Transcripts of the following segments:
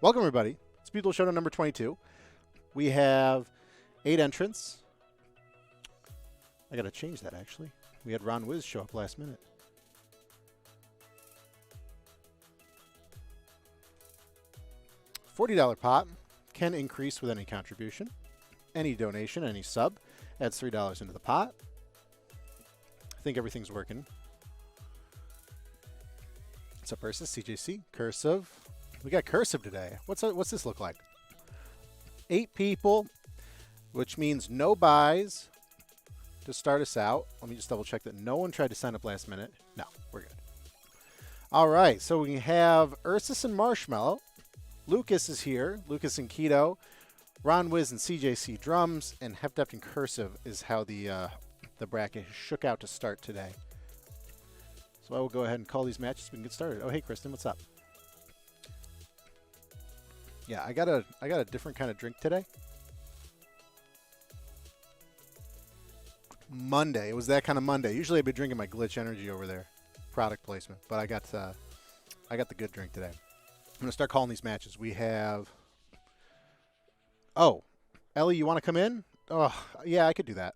Welcome, everybody. It's Duel Showdown number 22. We have 8 entrants. I got to change that, actually. We had Ron Wiz show up last minute. $40 pot can increase with any contribution. Any donation, any sub adds $3 into the pot. I think everything's working. What's up, versus CJC? Cursive. We got cursive today. What's this look like? 8 people, which means no buys to start us out. Let me just double check that no one tried to sign up last minute. No, we're good. All right, so we have Ursus and Marshmallow. Lucas is here. Lucas and Keto. Ron Wiz and CJC drums, and Heft Deft and Cursive is how the bracket shook out to start today. So I will go ahead and call these matches. We can get started. Oh, hey, Kristen, what's up? Yeah, I got a different kind of drink today. Monday. It was that kind of Monday. Usually I'd be drinking my Glitch Energy over there. Product placement. But I got the good drink today. I'm going to start calling these matches. We have... Oh, Ellie, you want to come in? Oh, yeah, I could do that.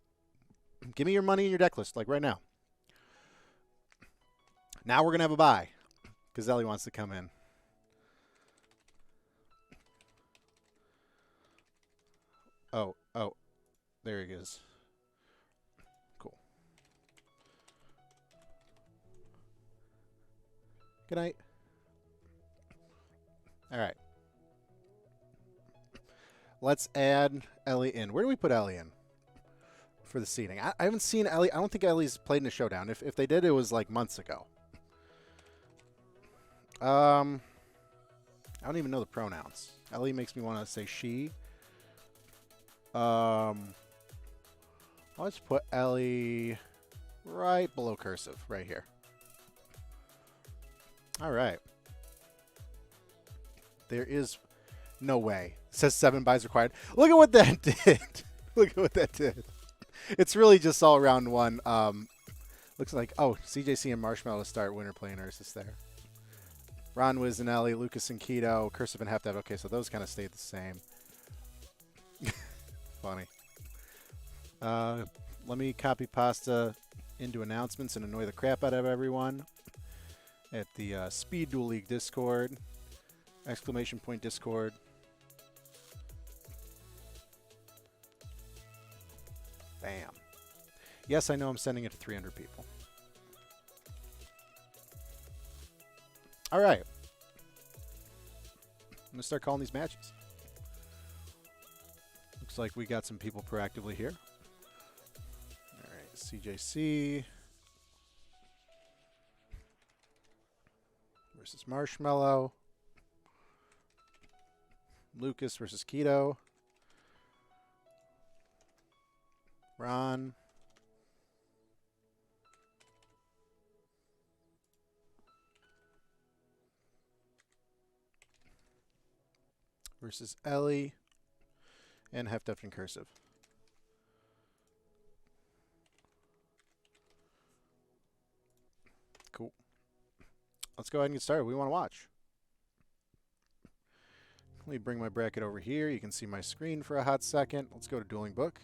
Give me your money and your deck list, like right now. Now we're going to have a bye, because Ellie wants to come in. Oh, there he is. Cool. Good night. All right. Let's add Ellie in. Where do we put Ellie in for the seating? I haven't seen Ellie. I don't think Ellie's played in a Showdown. If they did, it was like months ago. I don't even know the pronouns. Ellie makes me want to say she. Let's put Ellie right below cursive, right here. All right. There is no way. It says 7 buys required. Look at what that did. Look at what that did. It's really just all round one. Looks like, oh, CJC and Marshmallow to start. Winner playing Ursus there. Ron Wiz and Ellie, Lucas and Keto, Cursive and Heft Deft. Okay, so those kind of stayed the same. Funny. Let me copy pasta into announcements and annoy the crap out of everyone at the Speed Duel League Discord. Exclamation point Discord. Bam. Yes, I know I'm sending it to 300 people. All right. I'm going to start calling these matches. Looks like we got some people proactively here. All right, CJC versus Marshmallow. Lucas versus Keto. Ron. Versus Ellie. And Heft Deft and Cursive. Cool. Let's go ahead and get started. What do we want to watch? Let me bring my bracket over here. You can see my screen for a hot second. Let's go to Dueling Book.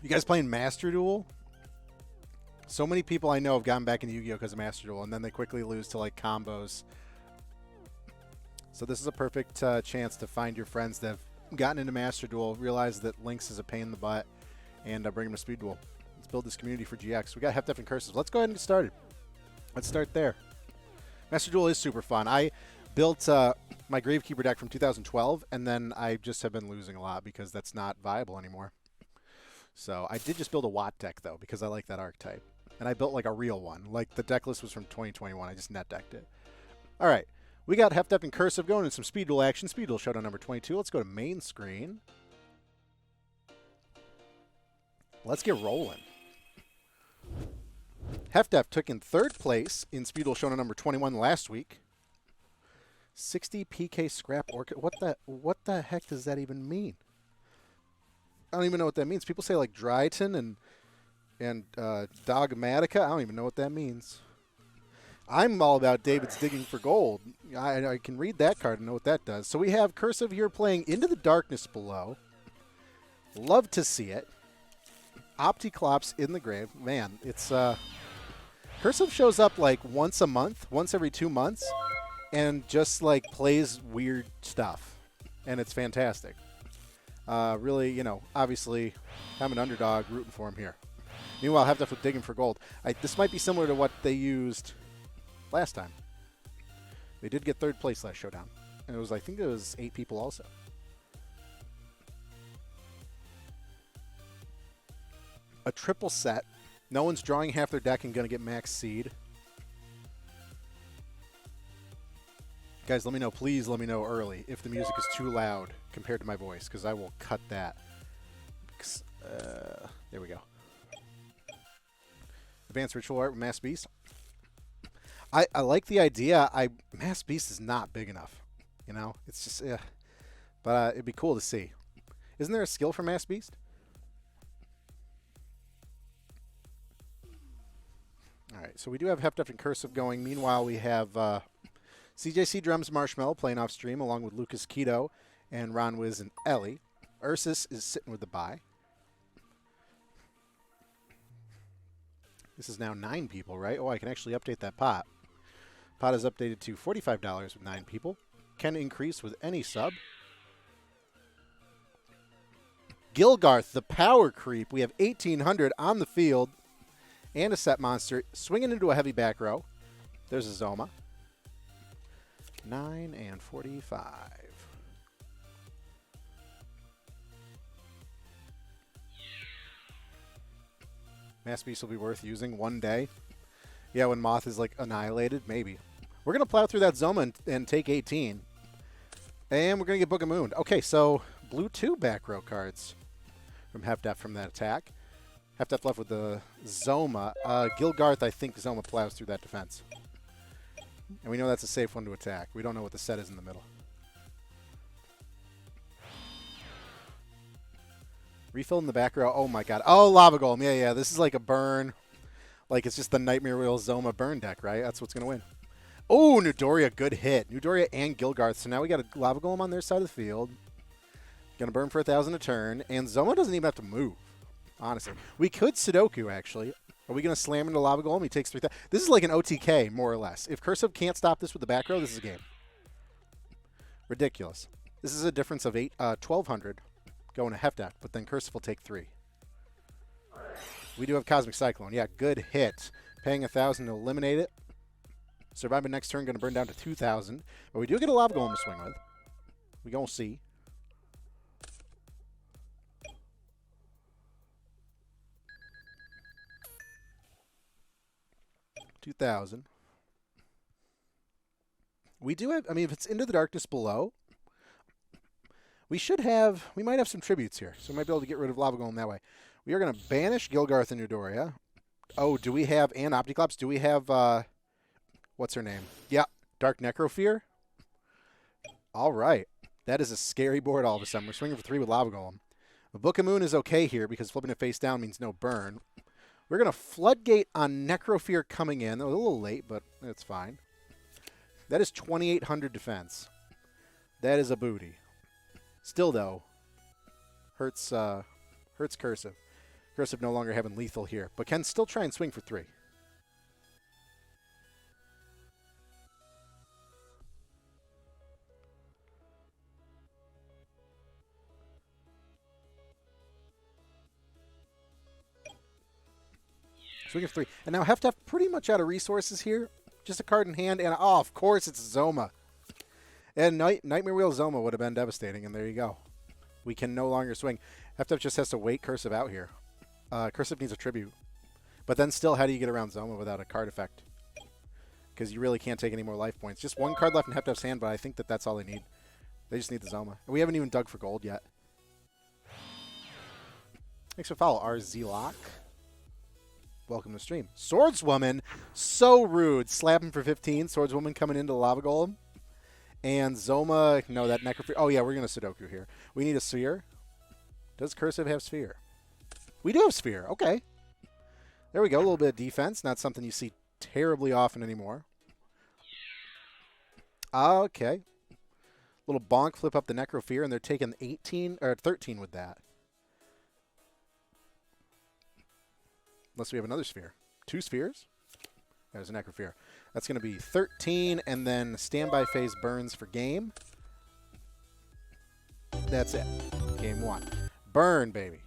You guys playing Master Duel? So many people I know have gotten back into Yu-Gi-Oh! Because of Master Duel, and then they quickly lose to like combos. So this is a perfect chance to find your friends that have gotten into Master Duel, realize that Lynx is a pain in the butt, and bring them to Speed Duel. Let's build this community for GX. We got Heft Deft and Cursive. Let's go ahead and get started. Let's start there. Master Duel is super fun. I built my Gravekeeper deck from 2012, and then I just have been losing a lot because that's not viable anymore. So I did just build a Watt deck, though, because I like that archetype. And I built like a real one. Like the deck list was from 2021. I just net decked it. All right. We got Heft Deft and Cursive going in some Speed Duel action. Speed Duel Showdown number 22. Let's go to main screen. Let's get rolling. Heft Deft took in 3rd place in Speed Duel Showdown number 21 last week. 60 PK Scrap Orchid. What the heck does that even mean? I don't even know what that means. People say like Dryton And Dogmatica, I don't even know what that means. I'm all about David's digging for gold. I can read that card and know what that does. So we have Cursive here playing Into the Darkness Below. Love to see it. Opticlops in the grave. Man, it's Cursive shows up like once a month, once every 2 months, and just like plays weird stuff. And it's fantastic. Really, you know, obviously I'm an underdog rooting for him here. Meanwhile, Half-Death with digging for gold. This might be similar to what they used last time. They did get 3rd place last Showdown. And it was, I think it was 8 people also. A triple set. No one's drawing half their deck and going to get max seed. Guys, let me know. Please let me know early if the music is too loud compared to my voice, because I will cut that. There we go. Advanced Ritual Art with Mass Beast. I like the idea. Mass Beast is not big enough. You know? It's just, but it'd be cool to see. Isn't there a skill for Mass Beast? All right, so we do have Heft and Cursive going. Meanwhile, we have CJC Drums Marshmallow playing off stream along with Lucas Keto and Ron Wiz and Ellie. Ursus is sitting with the bye. This is now 9 people, right? Oh, I can actually update that pot. Pot is updated to $45 with 9 people. Can increase with any sub. Gilgarth, the power creep. We have 1,800 on the field. And a set monster swinging into a heavy back row. There's a Zoma. 9 and 45. Mass Beast will be worth using one day. Yeah, when Moth is like annihilated, maybe. We're going to plow through that Zoma and take 18. And we're going to get Book of Moon. Okay, so blue 2 back row cards from Hef-Def from that attack. Hef-Def left with the Zoma. Gilgarth, I think Zoma plows through that defense. And we know that's a safe one to attack. We don't know what the set is in the middle. Refill in the back row. Oh, my God. Oh, Lava Golem. Yeah. This is like a burn. Like, it's just the Nightmare Wheel Zoma burn deck, right? That's what's going to win. Oh, Nudoria, good hit. Nudoria and Gilgarth. So now we got a Lava Golem on their side of the field. Going to burn for 1,000 a turn. And Zoma doesn't even have to move. Honestly, we could Sudoku, actually. Are we going to slam into Lava Golem? He takes 3,000. This is like an OTK, more or less. If Cursive can't stop this with the back row, this is a game. Ridiculous. This is a difference of 1,200 going to Hef-Def, but then Cursive will take 3. We do have Cosmic Cyclone. Yeah, good hit. Paying 1,000 to eliminate it. Surviving next turn, going to burn down to 2,000. But we do get a Lava Golem to swing with. We going to see. 2,000. We do have, I mean, if it's Into the Darkness Below, we might have some tributes here. So we might be able to get rid of Lava Golem that way. We are going to banish Gilgarth and Nudoria. Oh, do we have, and Opticlops, do we have, what's her name? Yeah, Dark Necrofear. All right. That is a scary board all of a sudden. We're swinging for 3 with Lava Golem. The Book of Moon is okay here because flipping it face down means no burn. We're going to Floodgate on Necrofear coming in. A little late, but it's fine. That is 2,800 defense. That is a booty. Still, though, hurts Cursive. Cursive no longer having lethal here, but can still try and swing for 3. Swing of 3. And now Hef-Def pretty much out of resources here. Just a card in hand, and oh, of course it's Zoma. And Nightmare Wheel Zoma would have been devastating, and there you go. We can no longer swing. Hef-Def just has to wait Cursive out here. Cursive needs a tribute. But then still, how do you get around Zoma without a card effect? Because you really can't take any more life points. Just 1 card left in Hef-Def's hand, but I think that's all they need. They just need the Zoma. And we haven't even dug for gold yet. Thanks for follow, RZlock. Welcome to the stream. Swordswoman, so rude. Slapping for 15. Swordswoman coming into the Lava Golem. And Zoma, no, that Necrophear. Oh, yeah, we're going to Sudoku here. We need a Sphere. Does Cursive have Sphere? We do have Sphere. Okay. There we go. A little bit of defense. Not something you see terribly often anymore. Okay. Little bonk flip up the Necrofear, and they're taking 18 or 13 with that. Unless we have another sphere. 2 spheres? There's a Necrofear. That's going to be 13, and then standby phase burns for game. That's it. Game 1. Burn, baby.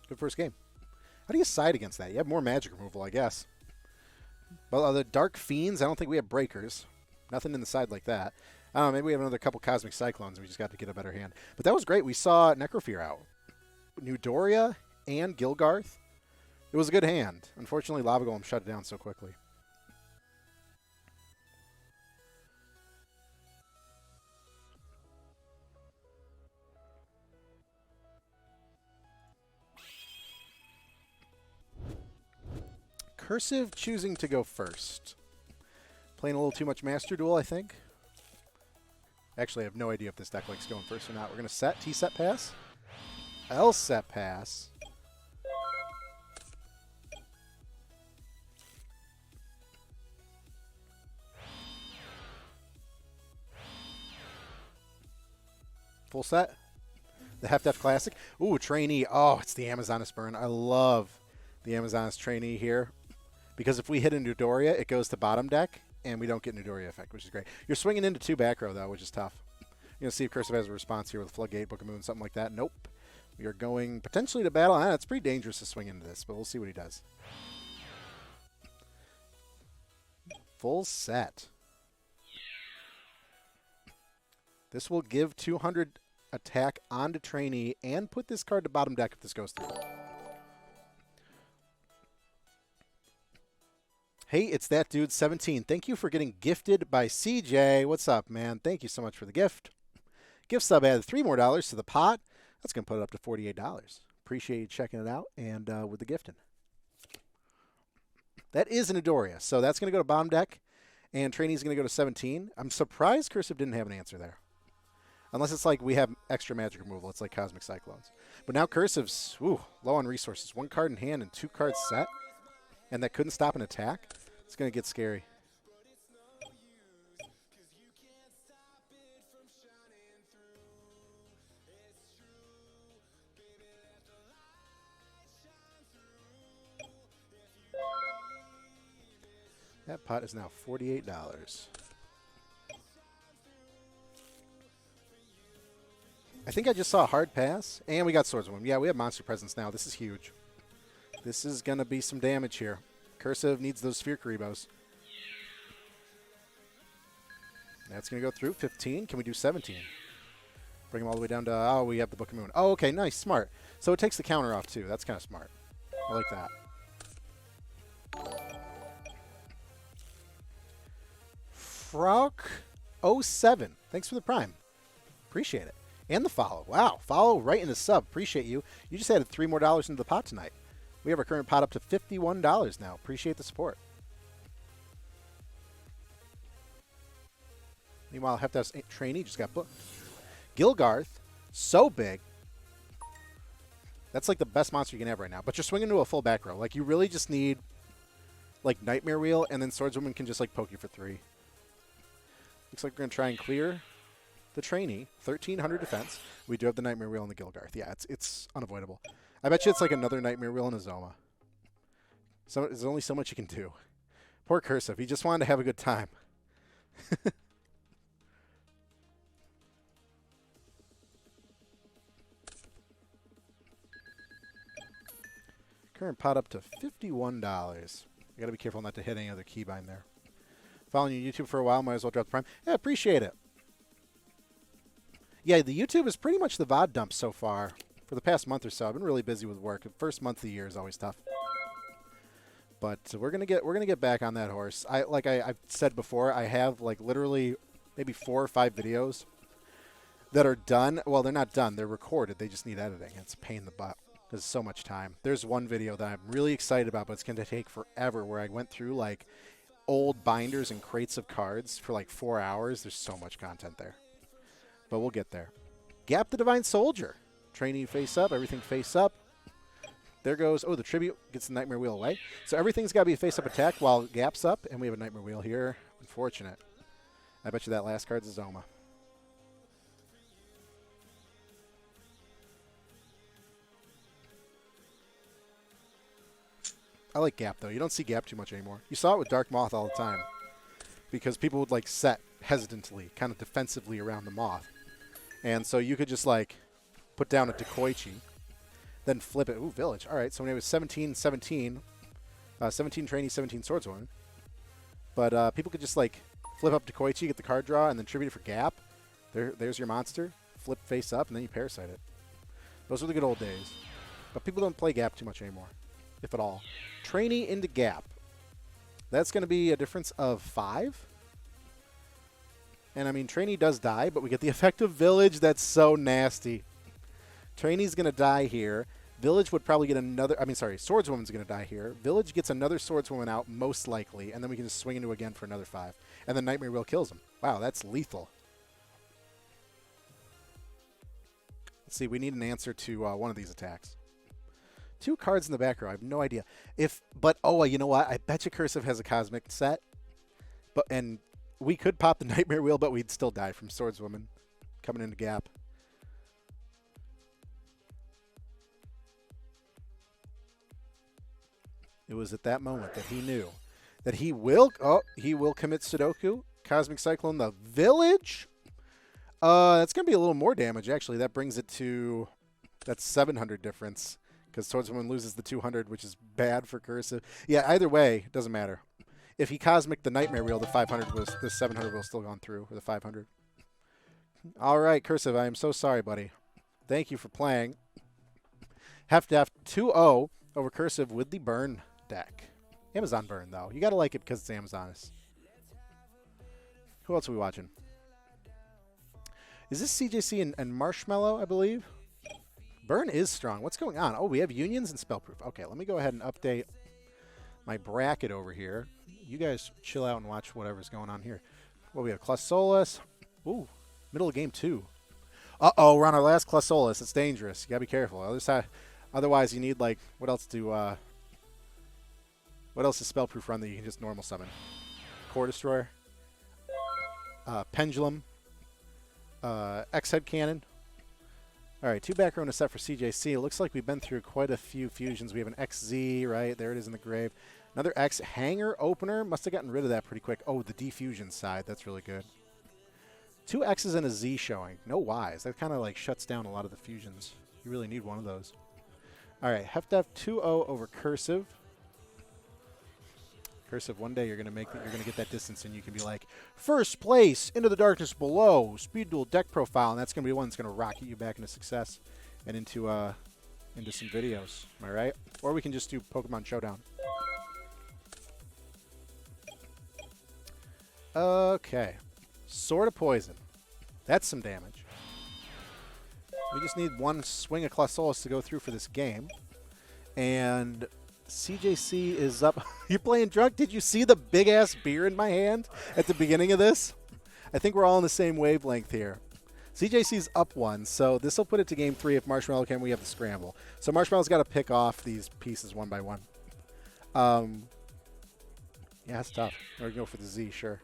Good first game. How do you side against that? You have more magic removal, I guess. Well, the Dark Fiends, I don't think we have breakers. Nothing in the side like that. I don't know, maybe we have another couple Cosmic Cyclones and we just got to get a better hand. But that was great. We saw Necrofear out. Newdoria and Gilgarth. It was a good hand. Unfortunately, Lava Golem shut it down so quickly. Cursive choosing to go first. Playing a little too much Master Duel, I think. Actually, I have no idea if this deck likes going first or not. We're going to set T-set pass. L-set pass. Full set. The Heft Classic. Ooh, trainee. Oh, it's the Amazoness burn. I love the Amazoness trainee here. Because if we hit a Newdoria, it goes to bottom deck, and we don't get Newdoria effect, which is great. You're swinging into 2 back row, though, which is tough. You're going to see if Cursive has a response here with Floodgate, Book of Moon, something like that. Nope. We are going potentially to battle. It's pretty dangerous to swing into this, but we'll see what he does. Full set. This will give 200 attack onto trainee and put this card to bottom deck if this goes through. Hey, it's that dude 17. Thank you for getting gifted by CJ. What's up, man? Thank you so much for the gift. Gift sub added $3 more to the pot. That's going to put it up to $48. Appreciate you checking it out and with the gifting. That is an Adoria. So that's going to go to bottom deck, and trainee's going to go to 17. I'm surprised Cursive didn't have an answer there. Unless it's like we have extra magic removal. It's like Cosmic Cyclones. But now Cursive's low on resources. 1 card in hand and 2 cards set. And that couldn't stop an attack. It's going to get scary. That pot is now $48. I think I just saw a hard pass, and we got Swordswoman. Yeah, we have monster presence now. This is huge. This is going to be some damage here. Cursive needs those Sphere Karibos. That's going to go through. 15. Can we do 17? Bring them all the way down to, oh, we have the Book of Moon. Oh, okay, nice, smart. So it takes the counter off, too. That's kind of smart. I like that. Frog07. Thanks for the prime. Appreciate it. And the follow. Wow, follow right in the sub. Appreciate you. You just added $3 more into the pot tonight. We have our current pot up to $51 now. Appreciate the support. Meanwhile, Hefta's trainee just got booked. Gilgarth, so big. That's like the best monster you can have right now. But you're swinging to a full back row. Like, you really just need, like, Nightmare Wheel, and then Swordswoman can just, like, poke you for 3. Looks like we're going to try and clear the trainee. 1,300 defense. We do have the Nightmare Wheel and the Gilgarth. Yeah, it's unavoidable. I bet you it's like another Nightmare Wheel and a Zoma. So there's only so much you can do. Poor Cursive. He just wanted to have a good time. Current pot up to $51. You got to be careful not to hit any other keybind there. Following you YouTube for a while, might as well drop the prime. Yeah, appreciate it. Yeah, the YouTube is pretty much the VOD dump so far. For the past month or so, I've been really busy with work. The first month of the year is always tough. But we're gonna get back on that horse. I've said before, I have like literally maybe 4 or 5 videos that are done. Well, they're not done. They're recorded. They just need editing. It's a pain in the butt. There's so much time. There's one video that I'm really excited about, but it's going to take forever, where I went through like old binders and crates of cards for like 4 hours. There's so much content there. But we'll get there. Gap the Divine Soldier. Trainee face up, everything face up. There goes, oh, the Tribute gets the Nightmare Wheel away. So everything's got to be a face-up attack while Gap's up, and we have a Nightmare Wheel here. Unfortunate. I bet you that last card's a Zoma. I like Gap, though. You don't see Gap too much anymore. You saw it with Dark Moth all the time because people would, like, set hesitantly, kind of defensively around the Moth. And so you could just, like, put down a Dekoichi, then flip it. Ooh, Village. All right, so when it was 17-17, 17 Trainee, 17 Swordswoman. But people could just, like, flip up Dekoichi, get the card draw, and then tribute it for Gap. There's your monster. Flip face up, and then you Parasite it. Those were the good old days. But people don't play Gap too much anymore, if at all. Trainee into Gap. That's going to be a difference of 5. And, I mean, Trainee does die, but we get the effect of Village. That's so nasty. Trainee's going to die here. Village would probably get another... I mean, sorry, Swordswoman's going to die here. Village gets another Swordswoman out, most likely, and then we can just swing into again for another 5. And then Nightmare Wheel kills him. Wow, that's lethal. Let's see, we need an answer to one of these attacks. 2 cards in the back row. I have no idea. Oh, you know what? I bet you Cursive has a Cosmic set. And we could pop the Nightmare Wheel, but we'd still die from Swordswoman coming into Gap. It was at that moment that he knew that he will commit Sudoku. Cosmic Cyclone, the Village. That's going to be a little more damage, actually. That brings it to, that's 700 difference because Swordswoman loses the 200, which is bad for Cursive. Yeah, either way, it doesn't matter. If he Cosmic the Nightmare Wheel, the 700 will still gone through, or the 500. All right, Cursive, I am so sorry, buddy. Thank you for playing. Heft 2-0 over Cursive with the Burn deck. Amazon Burn, though. You got to like it because it's Amazonist. Who else are we watching? Is this CJC and Marshmallow, I believe? Burn is strong. What's going on? Oh, we have Unions and Spellproof. Okay, let me go ahead and update my bracket over here. You guys chill out and watch whatever's going on here. Well, we have Clausolas. Ooh, middle of game 2. Uh-oh, we're on our last Clausolas. It's dangerous. You got to be careful. Otherwise, you need, like, what else does Spellproof run that you can just normal summon? Core Destroyer. Pendulum. X-Head Cannon. All right, 2 back row and a set for CJC. It looks like we've been through quite a few fusions. We have an XZ, right? There it is in the grave. Another X Hanger Opener. Must have gotten rid of that pretty quick. Oh, the defusion side. That's really good. 2 X's and a Z showing. No Ys. That kind of like shuts down a lot of the fusions. You really need one of those. All right, Heft 2-0 over Cursive. Cursive, one day you're gonna get that distance, and you can be like, first place, Into the Darkness Below, Speed Duel deck profile, and that's gonna be one that's gonna rocket you back into success and into some videos. Am I right? Or we can just do Pokemon Showdown. Okay, Sword of Poison. That's some damage. We just need one swing of Clausolas to go through for this game, and CJC is up. You playing drunk? Did you see the big-ass beer in my hand at the beginning of this? I think we're all on the same wavelength here. CJC's up 1, so this will put it to game 3 if Marshmallow can. We have the scramble. So Marshmallow's got to pick off these pieces one by one. Yeah, it's tough. We're going to go for the Z, sure.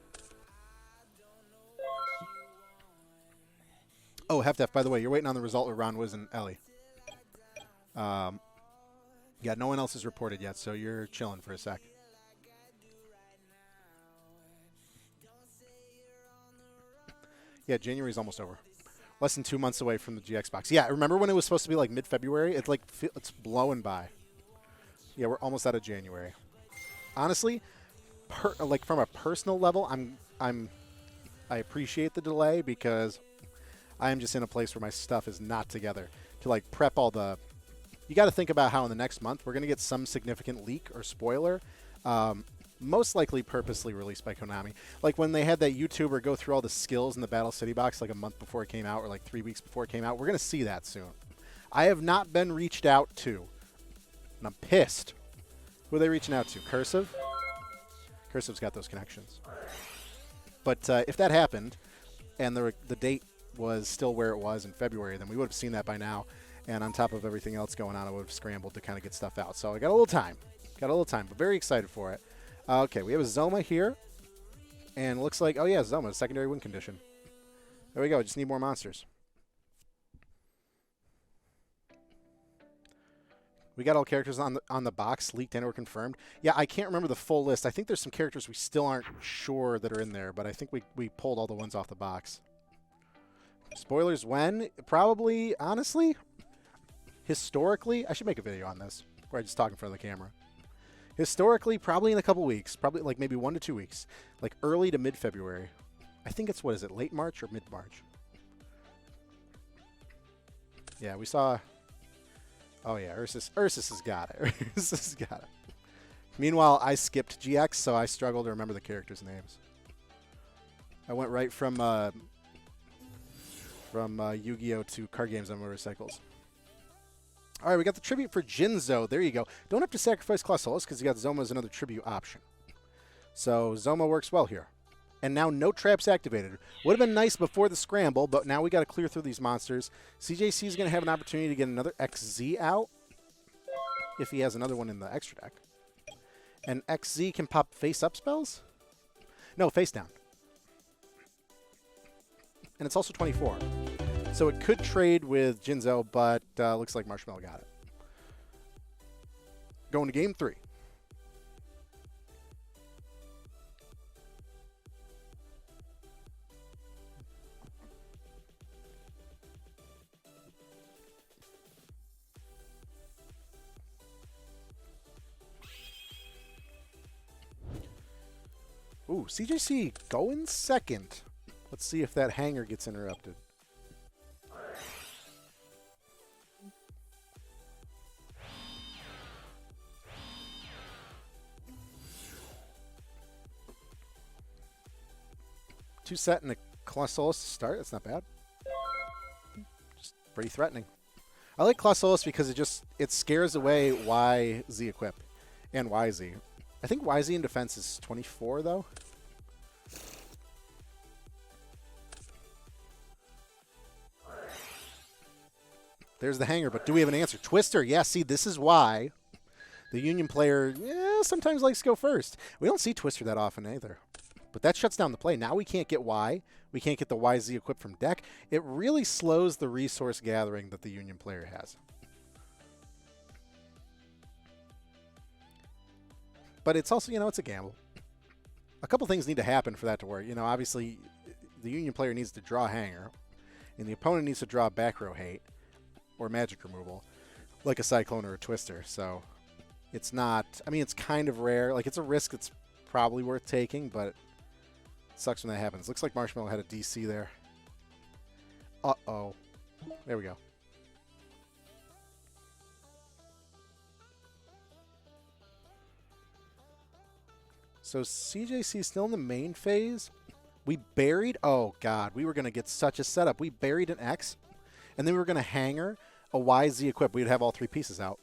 Oh, Heft, by the way, you're waiting on the result with Ron Wiz and Ellie. Yeah, no one else has reported yet, so you're chilling for a sec. Yeah, January's almost over. Less than 2 months away from the GX box. Yeah, remember when it was supposed to be like mid-February? It's blowing by. Yeah, we're almost out of January. Honestly, like from a personal level, I appreciate the delay because I am just in a place where my stuff is not together to like prep all the. You got to think about how in the next month we're going to get some significant leak or spoiler, most likely purposely released by Konami. Like when they had that YouTuber go through all the skills in the Battle City box like a month before it came out or like 3 weeks before it came out. We're going to see that soon. I have not been reached out to, and I'm pissed. Who are they reaching out to? Cursive? Cursiv's got those connections. But if that happened, and the date was still where it was in February, then we would have seen that by now. And on top of everything else going on, I would have scrambled to kind of get stuff out. So I got a little time. But very excited for it. Okay, we have a Zoma here. And it looks like, oh yeah, Zoma, secondary win condition. There we go, just need more monsters. We got all characters on the box, leaked and or confirmed. Yeah, I can't remember the full list. I think there's some characters we still aren't sure that are in there, but I think we pulled all the ones off the box. Spoilers when? Probably, honestly, historically, I should make a video on this where I just talk in front of the camera. Historically, probably in a couple weeks, probably like maybe 1 to 2 weeks, like early to mid-February. I think it's, what is it, late March or mid-March? Yeah, we saw... Oh yeah, Ursus has got it. Ursus has got it. Meanwhile, I skipped GX, so I struggle to remember the characters' names. I went right from Yu-Gi-Oh! To card games on motorcycles. All right, we got the tribute for Jinzo. There you go. Don't have to sacrifice Clausolus because you got Zoma as another tribute option. So Zoma works well here. And now no traps activated. Would have been nice before the scramble, but now we got to clear through these monsters. CJC is going to have an opportunity to get another XZ out if he has another one in the extra deck. And XZ can pop face-up spells? No, face-down. And it's also 24. So it could trade with Jinzo, but looks like Marshmallow got it. Going to game 3. Ooh, CJC going second. Let's see if that hanger gets interrupted. Two set and a Clausolus to start. That's not bad. Just pretty threatening. I like Clausolus because it scares away YZ equip and YZ. I think YZ in defense is 24 though. There's the hanger, but do we have an answer? Twister. Yeah, see, this is why the Union player sometimes likes to go first. We don't see Twister that often either. But that shuts down the play. Now we can't get Y. We can't get the YZ equipped from deck. It really slows the resource gathering that the Union player has. But it's also, it's a gamble. A couple things need to happen for that to work. Obviously, the Union player needs to draw hanger, and the opponent needs to draw back row hate or magic removal, like a Cyclone or a Twister. So it's not, it's kind of rare. Like, it's a risk that's probably worth taking, but it sucks when that happens. Looks like Marshmallow had a DC there. Uh-oh. There we go. So CJC still in the main phase. We buried, oh god, we were going to get such a setup. We buried an X, and then we were going to hanger a YZ equip. We'd have all 3 pieces out.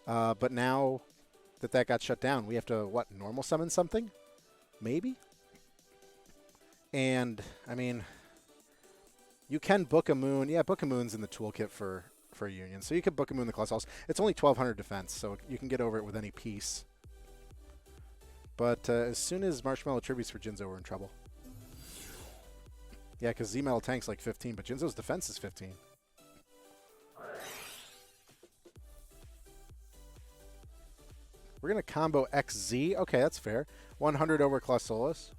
But now that got shut down, we have to, what, normal summon something? Maybe? And, you can book a moon. Yeah, book a moon's in the toolkit for Union. So you could book a moon the Clausolus. It's only 1200 defense, so you can get over it with any piece. But as soon as Marshmallow tributes for Jinzo, we're in trouble. Yeah, because Z-Metal tank's like 15, but Jinzo's defense is 15. We're going to combo XZ. Okay, that's fair. 100 over Clausolus.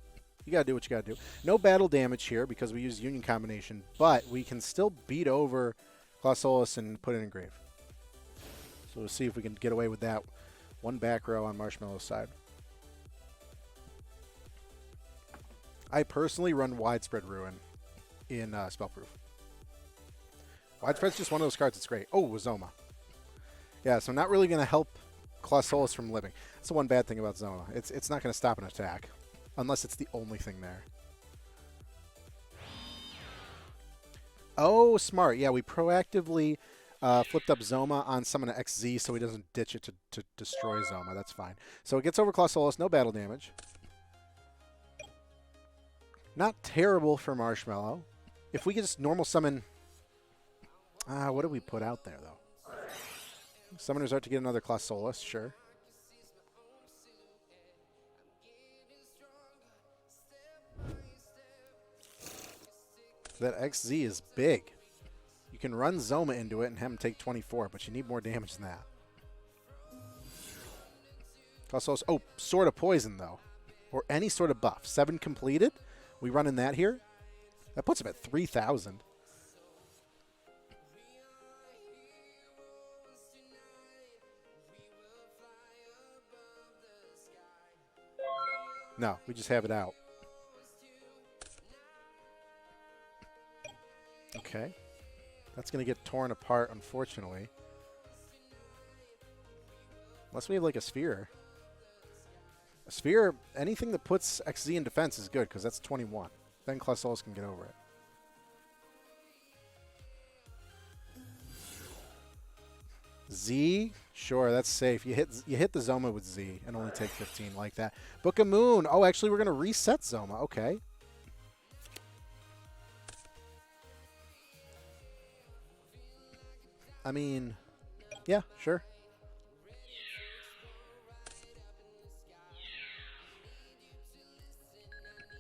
You got to do what you got to do. No battle damage here because we use Union combination, but we can still beat over Clausolus and put it in grave. So we'll see if we can get away with that. One back row on Marshmallow's side. I personally run Widespread Ruin in Spellproof. Widespread's just one of those cards that's great. Oh, Zoma. Yeah, so not really going to help Clausolus from living. That's the one bad thing about Zoma. It's not going to stop an attack, unless it's the only thing there. Oh, smart. Yeah, we proactively flipped up Zoma on Summon an XZ so he doesn't ditch it to destroy Zoma. That's fine. So it gets over Clausolus, no battle damage. Not terrible for Marshmallow. If we could just normal summon... what do we put out there, though? Summoner's Art to get another Clausolus, sure. That XZ is big. You can run Zoma into it and have him take 24, but you need more damage than that. Clausolus, oh, Sword of Poison, though. Or any sort of buff. 7 completed. We run in that here. That puts him at 3,000. No, we just have it out. Okay. That's going to get torn apart, unfortunately. Unless we have, like, a Sphere. A Sphere, anything that puts XZ in defense is good, because that's 21. Then Clausolus can get over it. Z, sure, that's safe. You hit the Zoma with Z and only take 15 like that. Book of Moon. Oh, actually, we're going to reset Zoma. Okay. I mean, yeah, sure.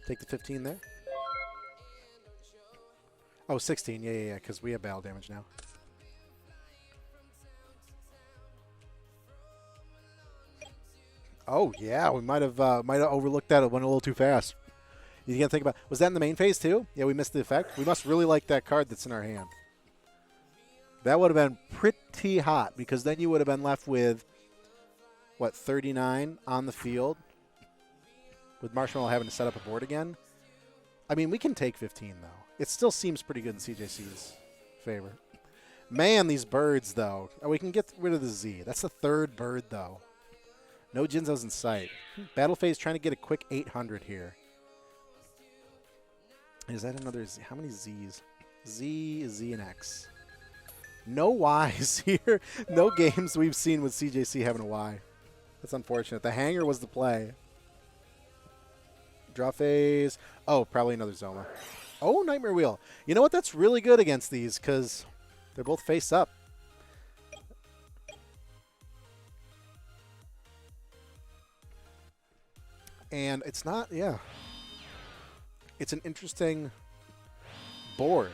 Take the 15 there. Oh, 16. Yeah, because we have battle damage now. Oh, yeah, we might have overlooked that. It went a little too fast. You can't think about... Was that in the main phase, too? Yeah, we missed the effect. We must really like that card that's in our hand. That would have been pretty hot, because then you would have been left with, what, 39 on the field? With Marshmallow having to set up a board again? I mean, we can take 15, though. It still seems pretty good in CJC's favor. Man, these birds, though. Oh, we can get rid of the Z. That's the third bird, though. No Jinzos in sight. Battle phase trying to get a quick 800 here. Is that another Z? How many Zs? Z, and X. No Ys here. No games we've seen with CJC having a Y. That's unfortunate. The hanger was the play. Draw phase. Oh, probably another Zoma. Oh, Nightmare Wheel. You know what? That's really good against these because they're both face up. And it's not, yeah. It's an interesting board.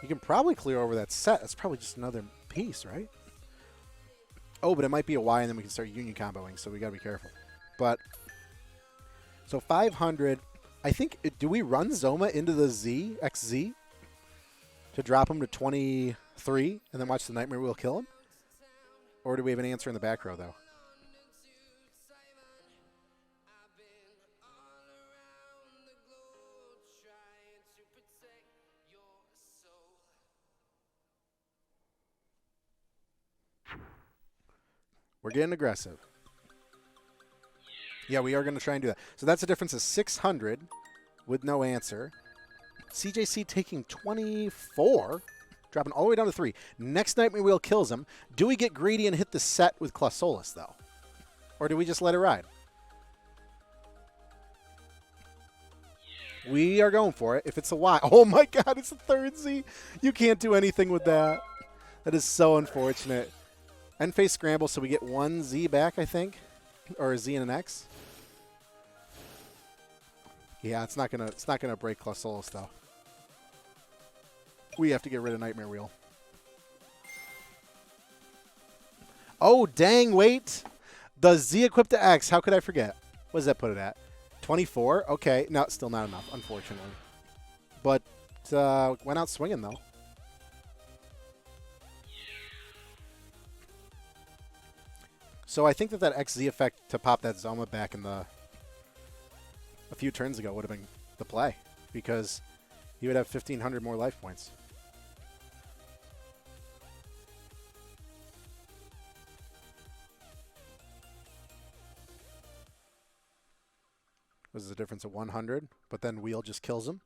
You can probably clear over that set. That's probably just another piece, right? Oh, but it might be a Y, and then we can start union comboing, so we got to be careful. But, so 500. I think, do we run Zoma into the Z, XZ, to drop him to 23, and then watch the Nightmare Wheel kill him? Or do we have an answer in the back row, though? We're getting aggressive. Yeah, we are going to try and do that. So that's a difference of 600 with no answer. CJC taking 24, dropping all the way down to 3. Next Nightmare Wheel kills him. Do we get greedy and hit the set with Clausolus, though? Or do we just let it ride? We are going for it. If it's a Y. Oh, my God, it's a third Z. You can't do anything with that. That is so unfortunate. End phase scramble, so we get one Z back, I think, or a Z and an X. Yeah, it's not gonna break Clausolus though. We have to get rid of Nightmare Wheel. Oh dang! Wait, the Z equipped to X. How could I forget? What does that put it at? 24. Okay, no, still not enough, unfortunately. But went out swinging though. So I think that XZ effect to pop that Zoma back in a few turns ago would have been the play because he would have 1,500 more life points. This is a difference of 100, but then Wheel just kills him.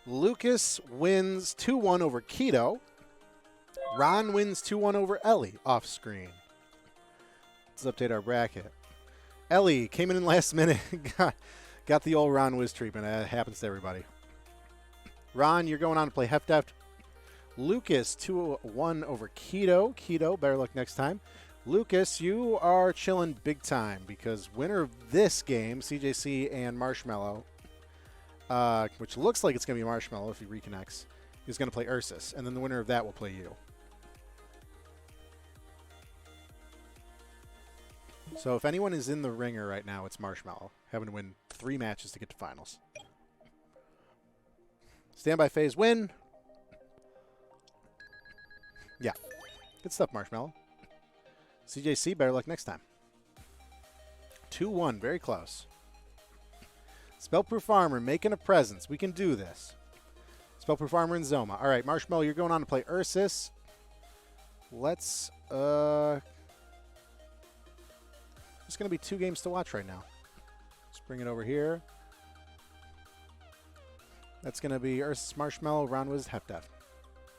Lucas wins 2-1 over Keto. Ron wins 2-1 over Ellie off screen. Let's update our bracket. Ellie came in last minute. got the old Ron Wiz treatment. That happens to everybody. Ron, you're going on to play Heft. Lucas, 2-1 over Keto. Keto, better luck next time. Lucas, you are chilling big time because winner of this game, CJC and Marshmallow, which looks like it's going to be Marshmallow if he reconnects, is going to play Ursus. And then the winner of that will play you. So if anyone is in the ringer right now, it's Marshmallow, having to win 3 matches to get to finals. Standby phase win. Yeah. Good stuff, Marshmallow. CJC, better luck next time. 2-1, very close. Spellproof Armor, making a presence. We can do this. Spellproof Armor and Zoma. All right, Marshmallow, you're going on to play Ursus. Let's, There's going to be 2 games to watch right now. Let's bring it over here. That's going to be Ursus, Marshmallow, Ron Wiz, Heft.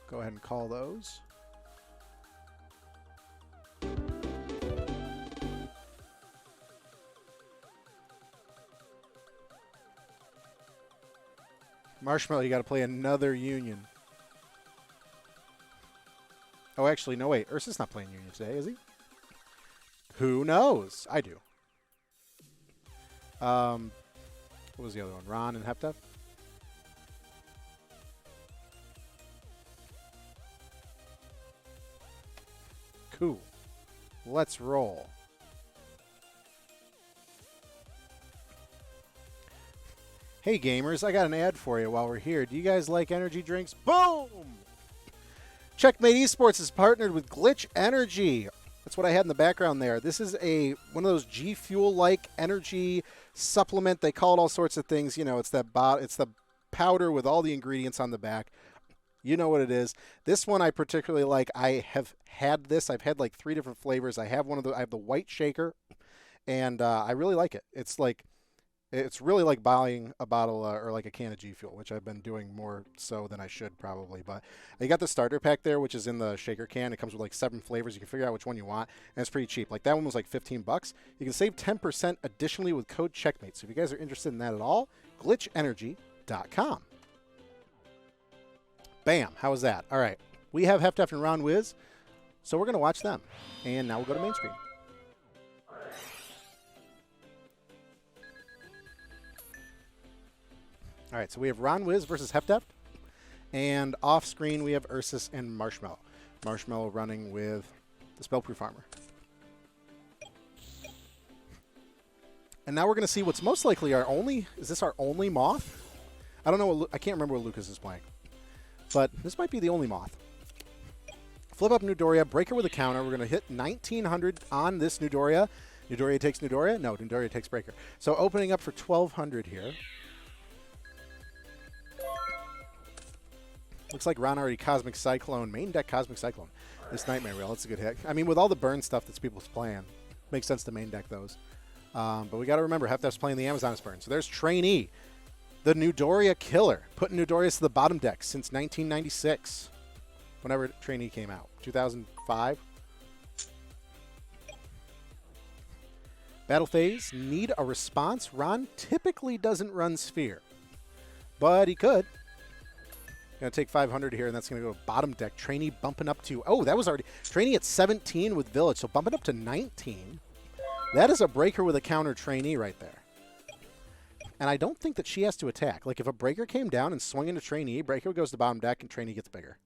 Go ahead and call those. Marshmallow, you got to play another Union. Oh, actually, no, wait. Ursus not playing Union today, is he? Who knows? I do. What was the other one? Ron and Heft? Cool. Let's roll. Hey gamers, I got an ad for you while we're here. Do you guys like energy drinks? Boom! Checkmate Esports is partnered with Glitch Energy. That's what I had in the background there. This is one of those G Fuel-like energy supplement. They call it all sorts of things. You know, it's the powder with all the ingredients on the back. You know what it is. This one I particularly like. I have had this. I've had like 3 different flavors. I have the white shaker, and I really like it. It's really like buying a bottle or like a can of G Fuel, which I've been doing more so than I should probably. But you got the starter pack there, which is in the shaker can. It comes with like 7 flavors. You can figure out which one you want, and it's pretty cheap. Like that one was like $15. You can save 10% additionally with code CHECKMATE. So if you guys are interested in that at all, glitchenergy.com. Bam. How was that? All right. We have Heft and Ron Wiz, so we're going to watch them. And now we'll go to main screen. All right, so we have Ron Wiz versus Heft. And off screen, we have Ursus and Marshmallow. Marshmallow running with the Spellproof Armor. And now we're going to see what's most likely our only... Is this our only Moth? I don't know. I can't remember what Lucas is playing. But this might be the only Moth. Flip up Newdoria. Breaker with a counter. We're going to hit 1,900 on this Newdoria. Newdoria takes Newdoria? No, Newdoria takes Breaker. So opening up for 1,200 here. Looks like Ron already Cosmic Cyclone. Main deck Cosmic Cyclone. This Nightmare Wheel, that's a good hit. I mean, with all the burn stuff that's people's playing, makes sense to main deck those. But we got to remember, Heft's playing the Amazoness burn. So there's Trainee, the Newdoria killer, putting Newdorias to the bottom deck since 1996, whenever Trainee came out. 2005. Battle phase, need a response. Ron typically doesn't run Sphere, but he could. Going to take 500 here, and that's going to go bottom deck. Trainee bumping up to... Oh, that was already... Trainee at 17 with Village, so bumping up to 19. That is a breaker with a counter Trainee right there. And I don't think that she has to attack. Like, if a breaker came down and swung into Trainee, breaker goes to bottom deck, and Trainee gets bigger.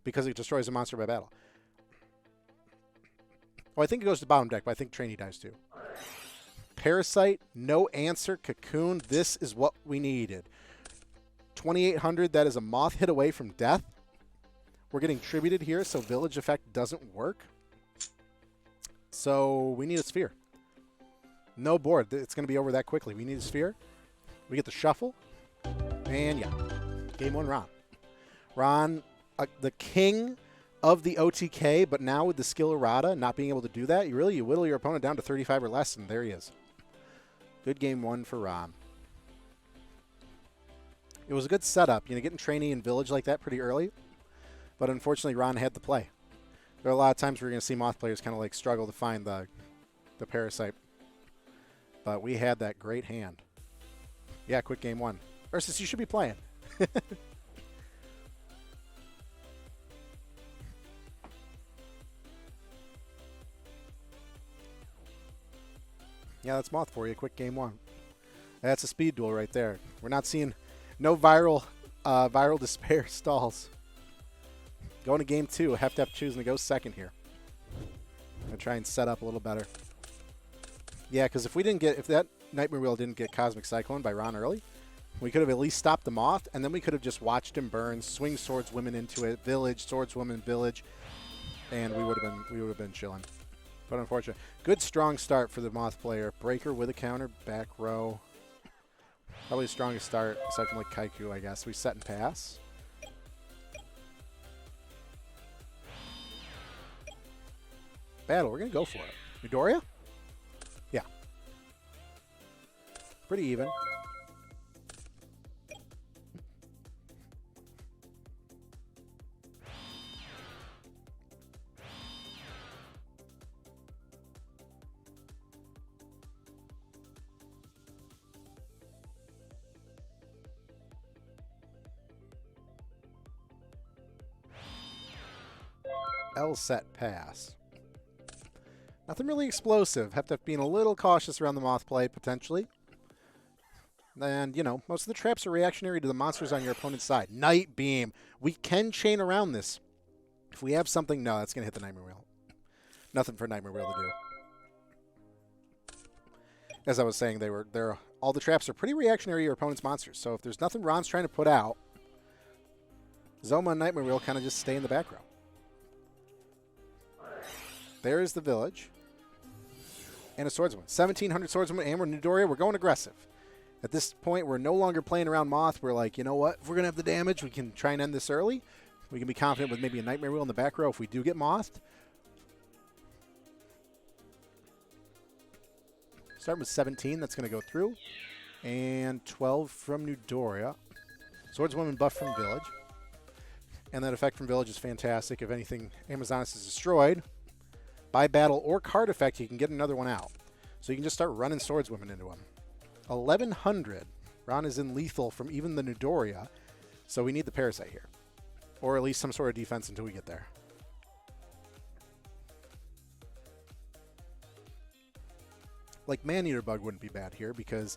Because it destroys a monster by battle. Oh, I think it goes to bottom deck, but I think Trainee dies too. Parasite, no answer. Cocoon, this is what we needed. 2,800, that is a Moth hit away from death. We're getting tributed here, so Village Effect doesn't work. So we need a Sphere. No board. It's going to be over that quickly. We need a Sphere. We get the Shuffle. And yeah, game 1 Ron. Ron, the king of the OTK, but now with the skill errata, not being able to do that, you whittle your opponent down to 35 or less, and there he is. Good game 1 for Ron. It was a good setup, getting Trainee and Village like that pretty early. But unfortunately, Ron had the play. There are a lot of times where you're going to see Moth players kind of like struggle to find the Parasite. But we had that great hand. Yeah, quick game 1. Versus, you should be playing. Yeah, that's Moth for you. Quick game 1. That's a speed duel right there. We're not seeing no viral despair stalls. Going to game 2. Hef choosing to go second here. I'm going to try and set up a little better. Yeah, because if that Nightmare Wheel didn't get Cosmic Cyclone by Ron early, we could have at least stopped the Moth, and then we could have just watched him burn, swing Swordswomen into it, village, Swordswoman, village, and we would have been chilling. But unfortunate. Good strong start for the Moth player. Breaker with a counter, back row. Probably the strongest start, aside from like Kaiku, I guess. We set and pass. Battle, we're going to go for it. Midoriya? Yeah. Pretty even. L set pass. Nothing really explosive. Hef being a little cautious around the Moth play, potentially. And, you know, most of the traps are reactionary to the monsters on your opponent's side. Night Beam. We can chain around this. If we have something, no, that's going to hit the Nightmare Wheel. Nothing for Nightmare Wheel to do. As I was saying, all the traps are pretty reactionary to your opponent's monsters. So if there's nothing Ron's trying to put out, Zoma and Nightmare Wheel kind of just stay in the back row. There is the village. And a swordswoman. 1,700 swordswoman, and we're Midoriya. We're going aggressive. At this point, we're no longer playing around Moth. We're like, you know what? If we're going to have the damage, we can try and end this early. We can be confident with maybe a Nightmare Wheel in the back row if we do get Mothed. Starting with 17. That's going to go through. And 12 from Midoriya. Swordswoman buff from village. And that effect from village is fantastic. If anything, Amazonas is destroyed. By battle or card effect, you can get another one out. So you can just start running Swordswomen into him. 1,100. Ron is in lethal from even the Midoriya. So we need the Parasite here. Or at least some sort of defense until we get there. Like Man-Eater Bug wouldn't be bad here because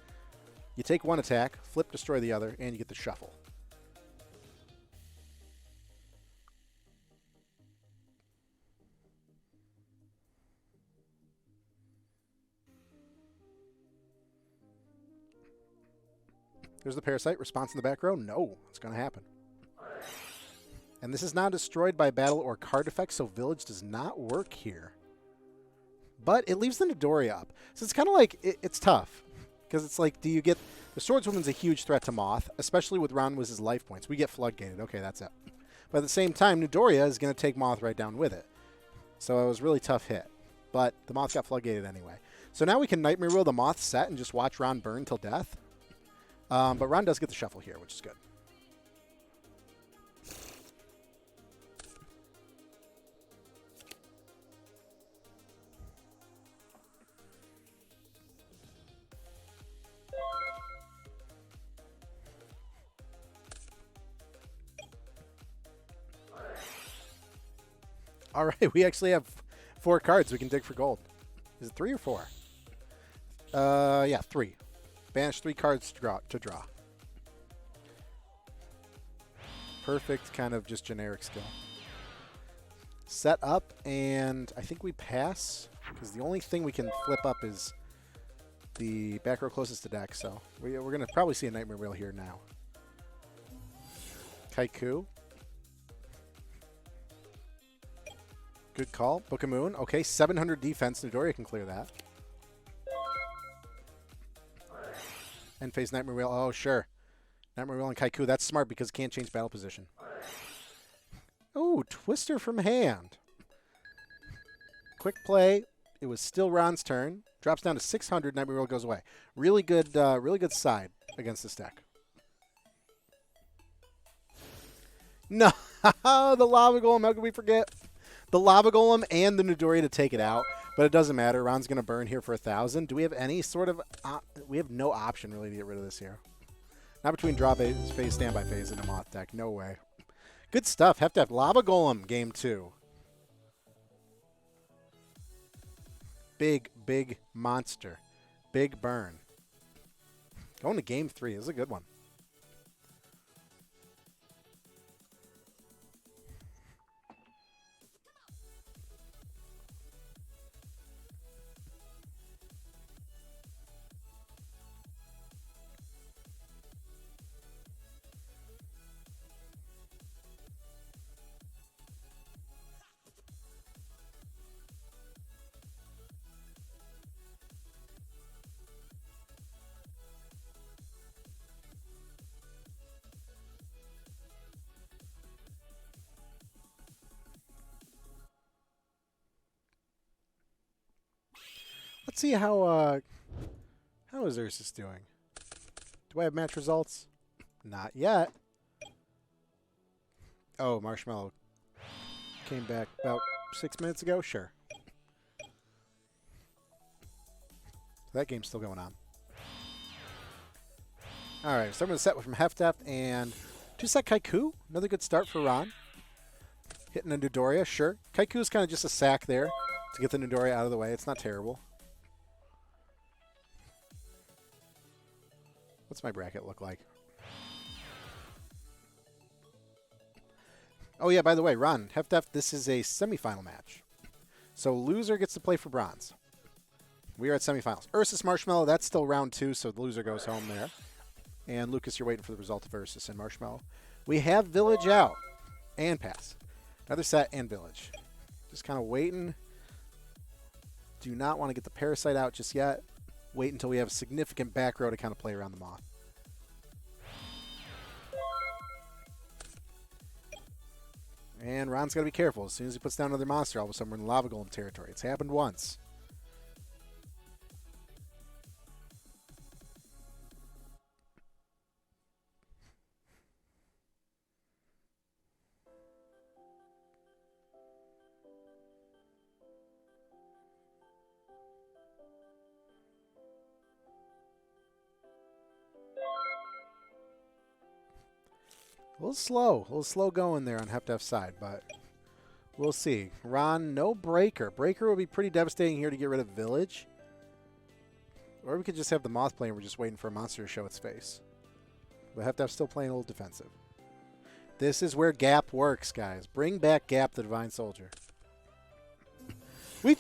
you take one attack, flip, destroy the other, and you get the shuffle. There's the Parasite. Response in the back row? No, it's going to happen. And this is now destroyed by battle or card effect, so village does not work here. But it leaves the Midoriya up. So it's kind of like, it's tough. Because it's like, do you get... The Swordswoman's a huge threat to Moth, especially with Ron Wiz's life points. We get floodgated. Okay, that's it. But at the same time, Midoriya is going to take Moth right down with it. So it was a really tough hit. But the Moth got floodgated anyway. So now we can Nightmare Wheel the Moth set and just watch Ron burn till death. But Ron does get the shuffle here, which is good. All right, we actually have 4 cards we can dig for gold. Is it 3 or 4? Yeah, 3. Banish 3 cards to draw. Perfect kind of just generic skill. Set up, and I think we pass, because the only thing we can flip up is the back row closest to deck, so we're going to probably see a Nightmare Wheel here now. Kaiku. Good call. Book of Moon. Okay, 700 defense. Midoriya can clear that. End phase Nightmare Wheel. Oh, sure. Nightmare Wheel and Kaiku. That's smart because it can't change battle position. Oh, Twister from hand. Quick play. It was still Ron's turn. Drops down to 600. Nightmare Wheel goes away. Really good side against this deck. No, the Lava Golem. How could we forget? the Lava Golem and the Nidori to take it out, but it doesn't matter. Ron's going to burn here for 1,000. Do we have any sort of... we have no option, really, to get rid of this here. Not between draw phase, standby phase, and a Moth deck. No way. Good stuff. Have to have Lava Golem, game 2. Big, big monster. Big burn. Going to game 3. This is a good one. Let's see how is Ursus doing? Do I have match results? Not yet. Oh, Marshmallow came back about 6 minutes ago? Sure. That game's still going on. All right, starting with a set from Hefteft and 2-set Kaiku. Another good start for Ron. Hitting a Nidoria, sure. Kaiku is kind of just a sack there to get the Nidoria out of the way. It's not terrible. What's my bracket look like? Oh, yeah, by the way, Ron, Hefteft, this is a semifinal match. So loser gets to play for bronze. We are at semifinals. Ursus Marshmallow, that's still round 2, so the loser goes home there. And Lucas, you're waiting for the result of Ursus and Marshmallow. We have Village out and pass. Another set and Village. Just kind of waiting. Do not want to get the Parasite out just yet. Wait until we have a significant back row to kind of play around the Moth. And Ron's got to be careful. As soon as he puts down another monster, all of a sudden we're in Lava Golem territory. It's happened once. A little slow going there on Hefteft's side, but we'll see. Ron, no Breaker. Breaker would be pretty devastating here to get rid of Village. Or we could just have the Moth play and we're just waiting for a monster to show its face. But Hefteft's still playing a little defensive. This is where Gap works, guys. Bring back Gap, the Divine Soldier. We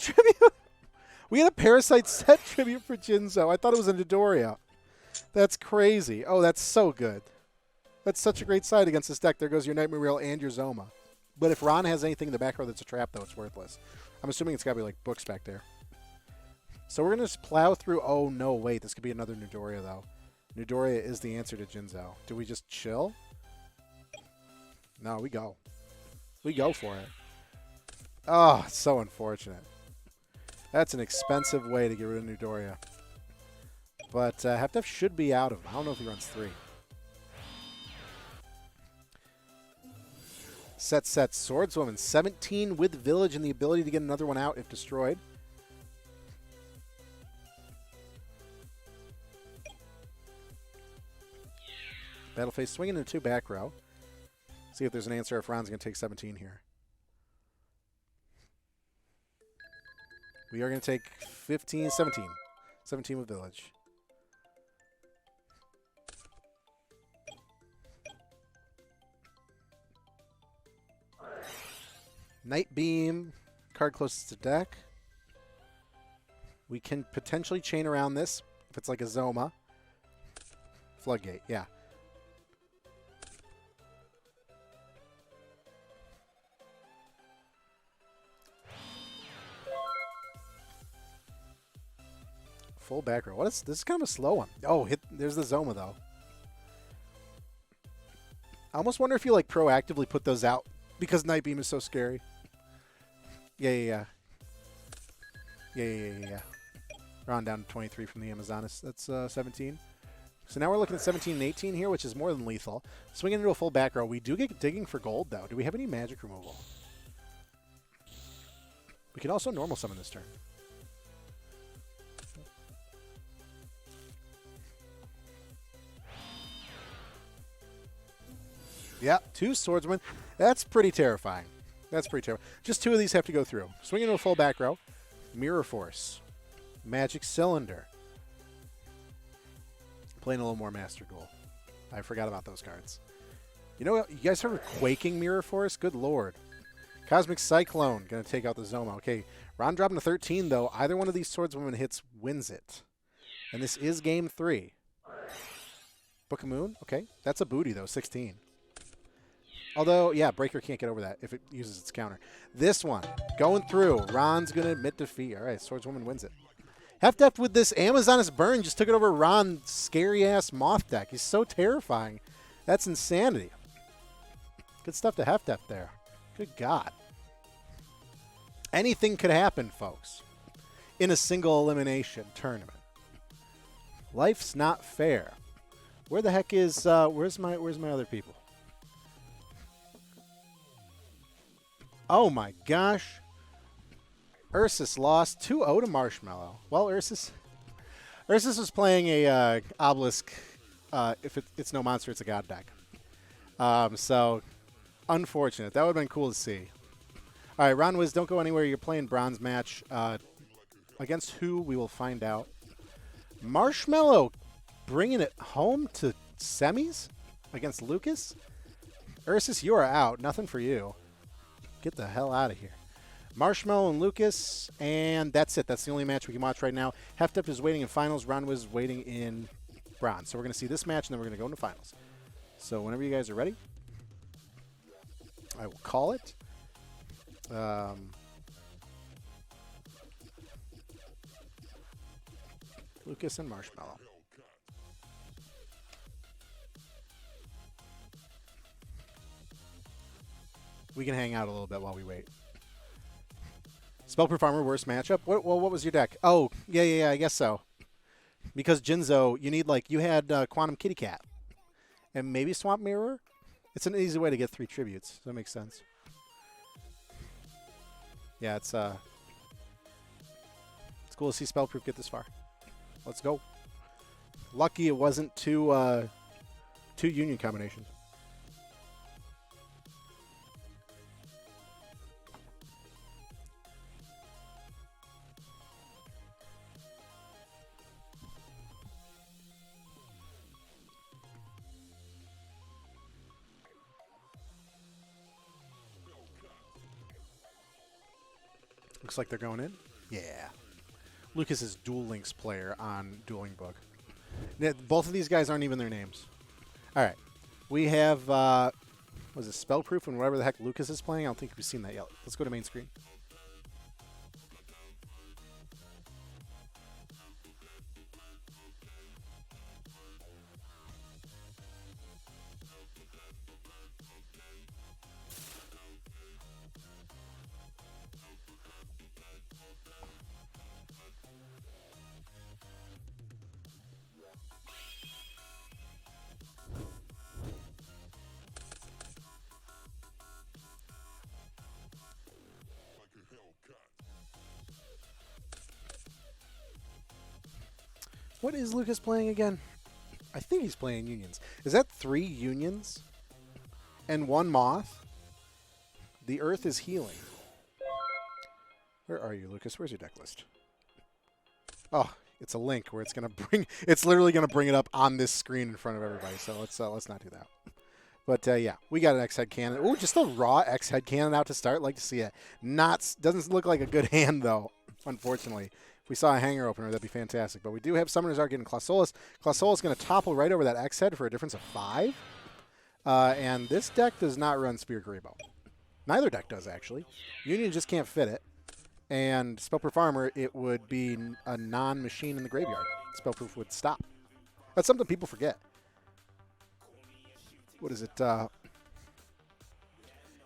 had a Parasite set tribute for Jinzo. I thought it was a Nidoria. That's crazy. Oh, that's so good. That's such a great side against this deck. There goes your Nightmare Reel and your Zoma. But if Ron has anything in the back row that's a trap, though, it's worthless. I'm assuming it's got to be like books back there. So we're going to just plow through. Oh, no, wait. This could be another Nidoria, though. Nidoria is the answer to Jinzo. Do we just chill? No, we go. We go for it. Oh, it's so unfortunate. That's an expensive way to get rid of Nidoria. But Hefteft should be out of him. I don't know if he runs 3. Set Swordswoman. 17 with Village and the ability to get another one out if destroyed. Battle phase swinging into 2 back row. See if there's an answer if Ron's going to take 17 here. We are going to take 15, 17. 17 with Village. Night Beam, card closest to deck. We can potentially chain around this if it's like a Zoma. Floodgate, yeah. Full back row. What is this? Is kind of a slow one. Oh, there's the Zoma though. I almost wonder if you like proactively put those out because Night Beam is so scary. Yeah. Round down to 23 from the Amazonas. That's 17. So now we're looking at 17 and 18 here, which is more than lethal. Swinging into a full back row. We do get digging for gold, though. Do we have any magic removal? We can also normal summon this turn. Yeah, 2 swordsmen. That's pretty terrifying. That's pretty terrifying. Just 2 of these have to go through. Swing into a full back row. Mirror Force. Magic Cylinder. Playing a little more Master Duel. I forgot about those cards. You know what? You guys heard of Quaking Mirror Force? Good lord. Cosmic Cyclone. Going to take out the Zoma. Okay, Ron dropping to 13, though. Either one of these swordswomen hits wins it. And this is game 3. Book of Moon. Okay, that's a booty, though. 16. Although, yeah, Breaker can't get over that if it uses its counter. This one, going through. Ron's going to admit defeat. All right, Swordswoman wins it. Heft with this Amazoness Burn just took it over Ron's scary-ass Moth deck. He's so terrifying. That's insanity. Good stuff to Heft there. Good God. Anything could happen, folks, in a single elimination tournament. Life's not fair. Where the heck is, where's my other people? Oh my gosh. Ursus lost 2-0 to Marshmallow. Well, Ursus was playing a Obelisk. If it's no monster, it's a god deck. So, unfortunate. That would have been cool to see. All right, Ron Wiz, don't go anywhere. You're playing bronze match. Against who, we will find out. Marshmallow bringing it home to semis against Lucas. Ursus, you are out. Nothing for you. Get the hell out of here. Marshmallow and Lucas, and that's it. That's the only match we can watch right now. Heft is waiting in finals. Ron Wiz waiting in bronze. So we're going to see this match, and then we're going to go into finals. So whenever you guys are ready, I will call it. Lucas and Marshmallow. We can hang out a little bit while we wait. Spellproof Armor, worst matchup? What was your deck? Oh, yeah, I guess so. Because Jinzo, you need, like, you had Quantum Kitty Cat. And maybe Swamp Mirror? It's an easy way to get 3 tributes. Does that make sense? Yeah, it's cool to see Spellproof get this far. Let's go. Lucky it wasn't two union combinations. Looks like they're going in. Yeah. Lucas is Duel Links player on Dueling Book. Both of these guys aren't even their names. All right. We have, was it Spellproof and whatever the heck Lucas is playing? I don't think we've seen that yet. Let's go to main screen. What is Lucas playing again? I think he's playing unions. Is that 3 unions and 1 moth? The earth is healing. Where are you, Lucas? Where's your deck list? Oh, it's a link where it's gonna bring. It's literally gonna bring it up on this screen in front of everybody. So let's not do that. But yeah, we got an X head cannon. Oh, just a raw X head cannon out to start. Like to see it. Doesn't look like a good hand though. Unfortunately. If we saw a hanger opener, that'd be fantastic. But we do have Summoners Art getting Clausolis. Clausolis going to topple right over that X head for a difference of 5. And this deck does not run Spear Grebo. Neither deck does, actually. Union just can't fit it. And Spellproof Armor, it would be a non-machine in the graveyard. Spellproof would stop. That's something people forget. What is it? Yeah,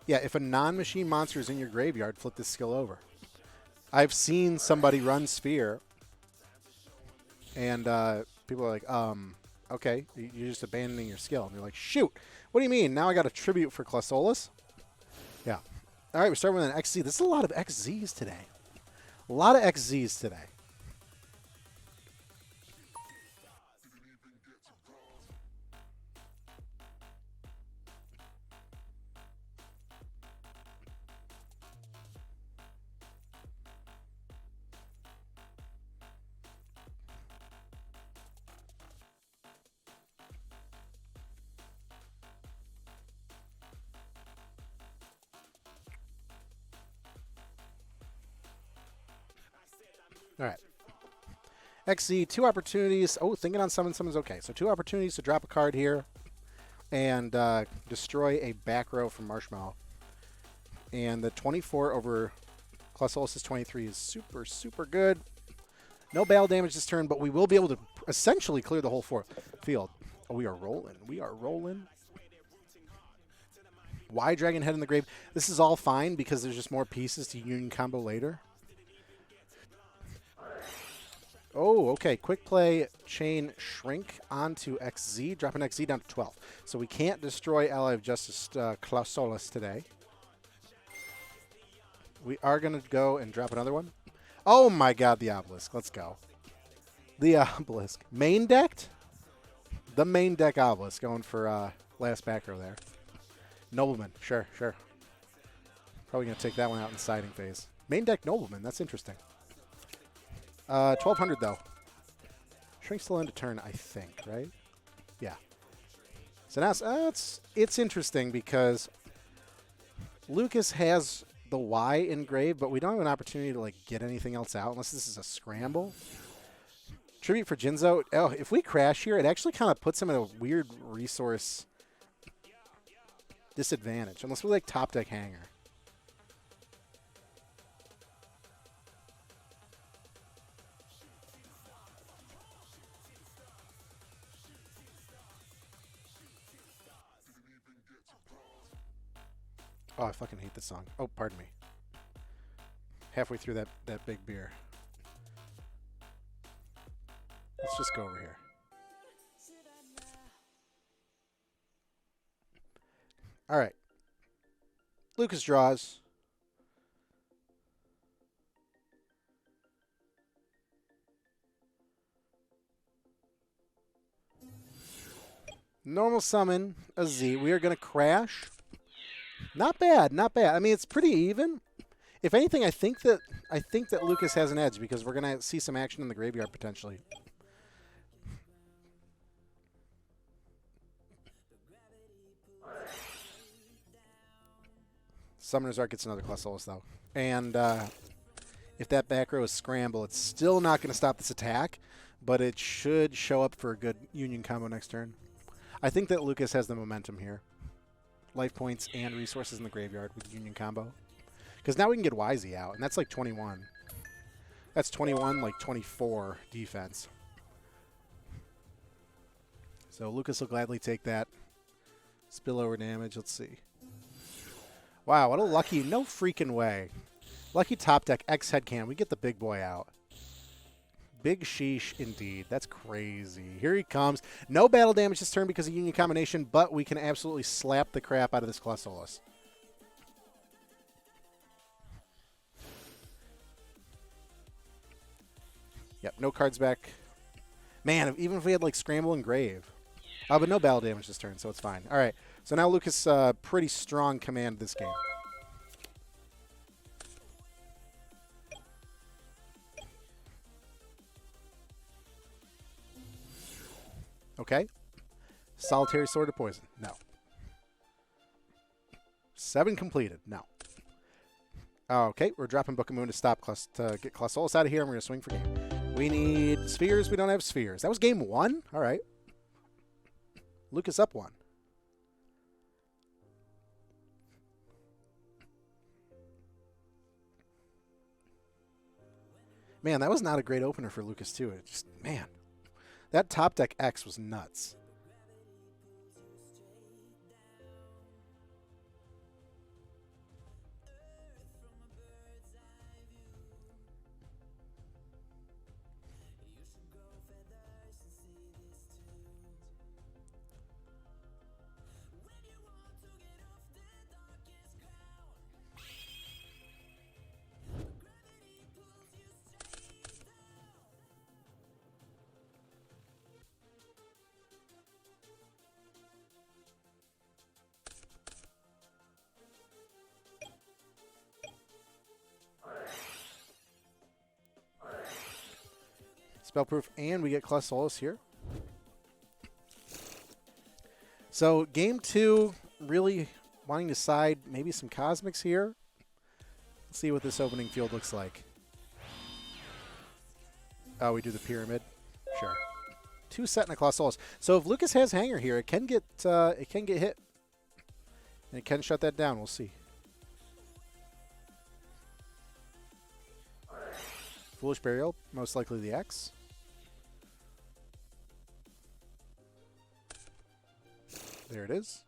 if a non-machine monster is in your graveyard, flip this skill over. I've seen somebody run Sphere, and people are like, okay, you're just abandoning your skill. And they're like, shoot, what do you mean? Now I got a tribute for Clausolis? Yeah. All right, we're starting with an XZ. This is a lot of XZs today. A lot of XZs today. All right. XZ, 2 opportunities. Oh, thinking on summon. Summon's okay. So 2 opportunities to drop a card here and destroy a back row from Marshmallow. And the 24 over Clausolis' 23 is super, super good. No battle damage this turn, but we will be able to essentially clear the whole field. Oh, we are rolling. We are rolling. Why Dragon Head in the grave? This is all fine because there's just more pieces to Union combo later. Oh, okay. Quick play, chain, shrink onto XZ, dropping XZ down to 12. So we can't destroy Ally of Justice Clausolis today. We are going to go and drop another one. Oh my god, the Obelisk. Let's go. The Obelisk. Main decked? The main deck Obelisk going for last back row there. Nobleman. Sure, sure. Probably going to take that one out in siding phase. Main deck Nobleman. That's interesting. 1200 though. Shrink still into turn, I think, right? Yeah. So now it's interesting because Lucas has the Y engraved, but we don't have an opportunity to like get anything else out unless this is a scramble. Tribute for Jinzo. Oh, if we crash here, it actually kind of puts him in a weird resource disadvantage, unless we like top deck Hanger. Oh, I fucking hate this song. Oh, pardon me. Halfway through that big beer. Let's just go over here. All right. Lucas draws. Normal summon a Z. We are going to crash. Not bad, not bad. I mean, it's pretty even. If anything, I think that Lucas has an edge because we're going to see some action in the graveyard potentially. Summoner's Art gets another Clausolis though. And if that back row is scramble, it's still not going to stop this attack, but it should show up for a good Union combo next turn. I think that Lucas has the momentum here. Life points and resources in the graveyard with Union combo. Because now we can get YZ out, and that's like 21. That's 21, like 24 defense. So Lucas will gladly take that. Spillover damage, let's see. Wow, what a lucky, no freaking way. Lucky top deck, X headcan. We get the big boy out. Big sheesh indeed. That's crazy. Here he comes. No battle damage this turn because of Union combination, but we can absolutely slap the crap out of this Clausolis. Yep, no cards back. Man, even if we had like Scramble and Grave. But no battle damage this turn, so it's fine. All right, so now Lucas pretty strong command this game. Okay. Solitary Sword of Poison. No. 7 completed. No. Okay, we're dropping Book of Moon to stop to get Clausolis out of here, and we're going to swing for game. We need spheres. We don't have spheres. That was game 1? All right. Lucas up 1. Man, that was not a great opener for Lucas, too. It just, man. That top deck X was nuts. Spellproof, and we get Clossolus here. So game 2, really wanting to side maybe some Cosmics here. Let's see what this opening field looks like. Oh, we do the Pyramid. Sure. 2 set and a Clossolus. So if Lucas has Hanger here, it can get hit. And it can shut that down. We'll see. Foolish Burial, most likely the X. There it is.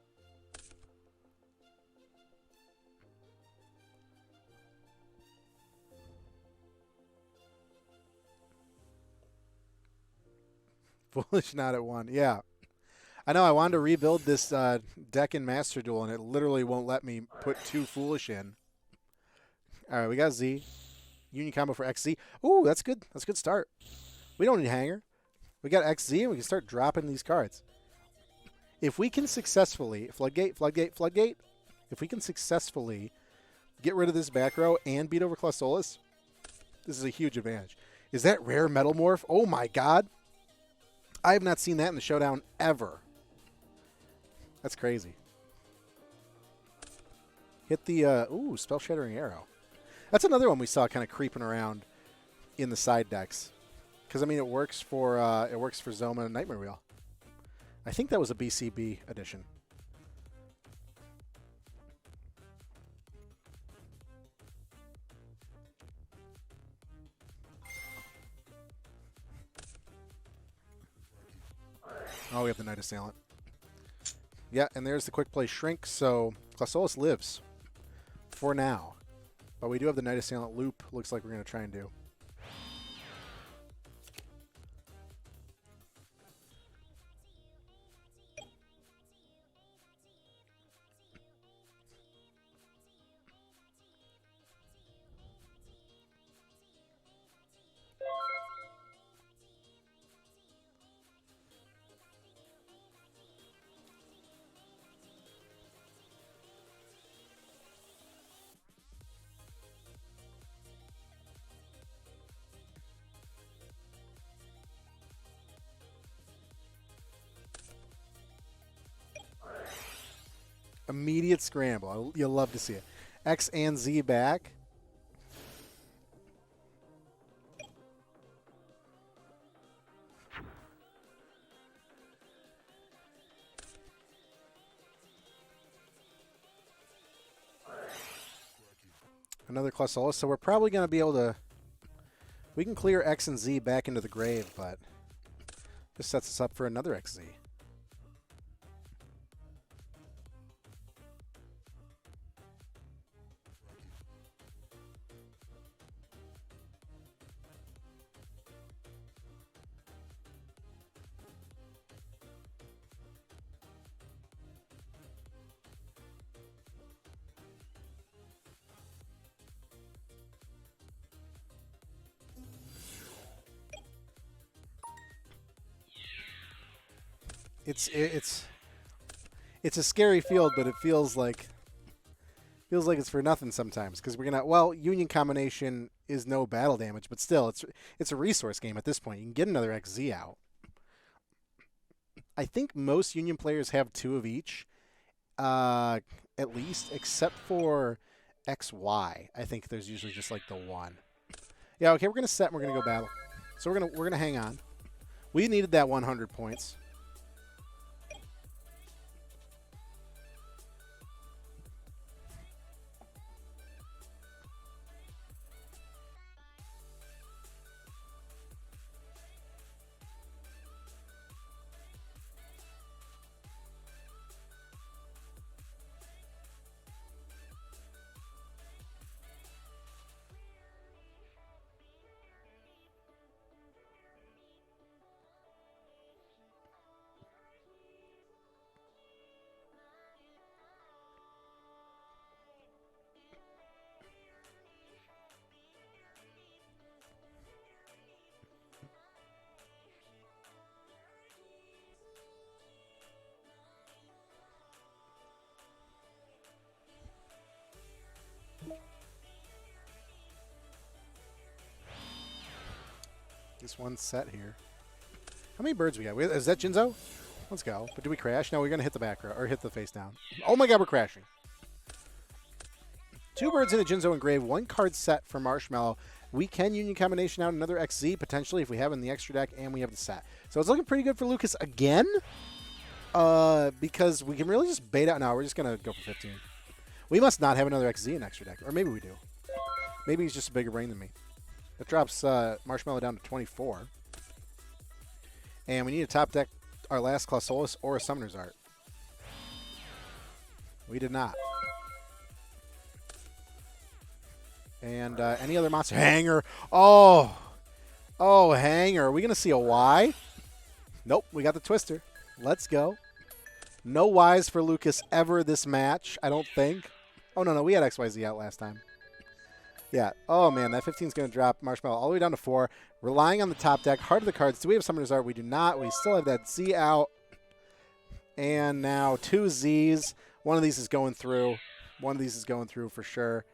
Foolish not at 1. Yeah. I know I wanted to rebuild this deck in Master Duel, and it literally won't let me put 2 Foolish in. All right, we got Z. Union combo for XZ. Ooh, that's good. That's a good start. We don't need Hanger. We got XZ, and we can start dropping these cards. If we can successfully, Floodgate, Floodgate, Floodgate, if we can successfully get rid of this back row and beat over Clossolus, this is a huge advantage. Is that rare Metal Morph? Oh, my God. I have not seen that in the Showdown ever. That's crazy. Hit the, ooh, Spell Shattering Arrow. That's another one we saw kind of creeping around in the side decks. Because, I mean, it works for Zoma and Nightmare Wheel. I think that was a BCB edition. Oh, we have the Night Assailant. Yeah, and there's the quick play Shrink, so Clossolus lives for now. But we do have the Night Assailant loop. Looks like we're going to try and do. Immediate scramble. You'll love to see it. X and Z back. Another Clossolus. So we're probably going to be able to... We can clear X and Z back into the grave, but this sets us up for another XZ. It's a scary field, but it feels like it's for nothing sometimes because we're gonna. Well, Union combination is no battle damage, but still, it's a resource game at this point. You can get another XZ out. I think most Union players have 2 of each, at least, except for XY. I think there's usually just like the 1. Yeah, okay, we're gonna set and we're gonna go battle. So we're gonna hang on. We needed that 100 points. This one set here. How many birds we got? Is that Jinzo? Let's go. But do we crash? No, we're going to hit the back row, or hit the face down. Oh my god, we're crashing. 2 birds in a Jinzo engraved, 1 card set for Marshmallow. We can union combination out another XZ potentially if we have it in the extra deck and we have the set. So it's looking pretty good for Lucas again. Because we can really just bait out now. We're just going to go for 15. We must not have another XZ in extra deck. Or maybe we do. Maybe he's just a bigger brain than me. That drops Marshmallow down to 24. And we need to top deck our last Clausolus or a Summoner's Art. We did not. And any other monster? Hanger. Oh. Oh, Hanger. Are we going to see a Y? Nope. We got the Twister. Let's go. No Ys for Lucas ever this match, I don't think. Oh, no. We had XYZ out last time. Yeah. Oh, man. That 15 is going to drop Marshmallow all the way down to 4. Relying on the top deck. Heart of the cards. Do we have Summoner's Art? We do not. We still have that Z out. And now 2 Zs. One of these is going through. One of these is going through for sure.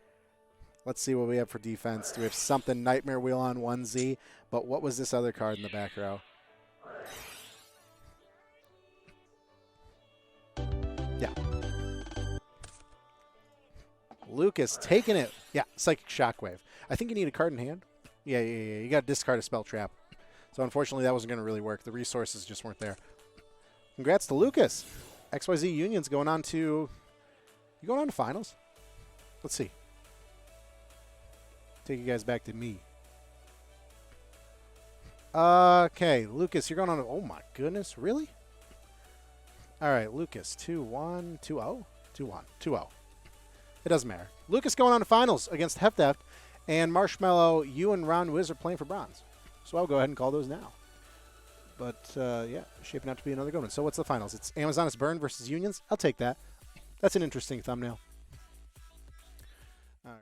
Let's see what we have for defense. Do we have something? Nightmare Wheel on 1Z. But what was this other card in the back row? Yeah. Lucas taking it. Yeah, Psychic Shockwave. I think you need a card in hand. Yeah. You got to discard a Spell Trap. So unfortunately, that wasn't going to really work. The resources just weren't there. Congrats to Lucas. XYZ Union's going on to... You going on to finals? Let's see. Take you guys back to me. Okay, Lucas, you're going on to... Oh, my goodness. Really? All right, Lucas. 2-1, 2-0? 2-1, 2-0. It doesn't matter. Lucas going on to finals against Heft. And Marshmallow, you and Ron Wiz are playing for bronze. So I'll go ahead and call those now. But, yeah, shaping out to be another good one. So what's the finals? It's Amazoness Burn versus Unions. I'll take that. That's an interesting thumbnail.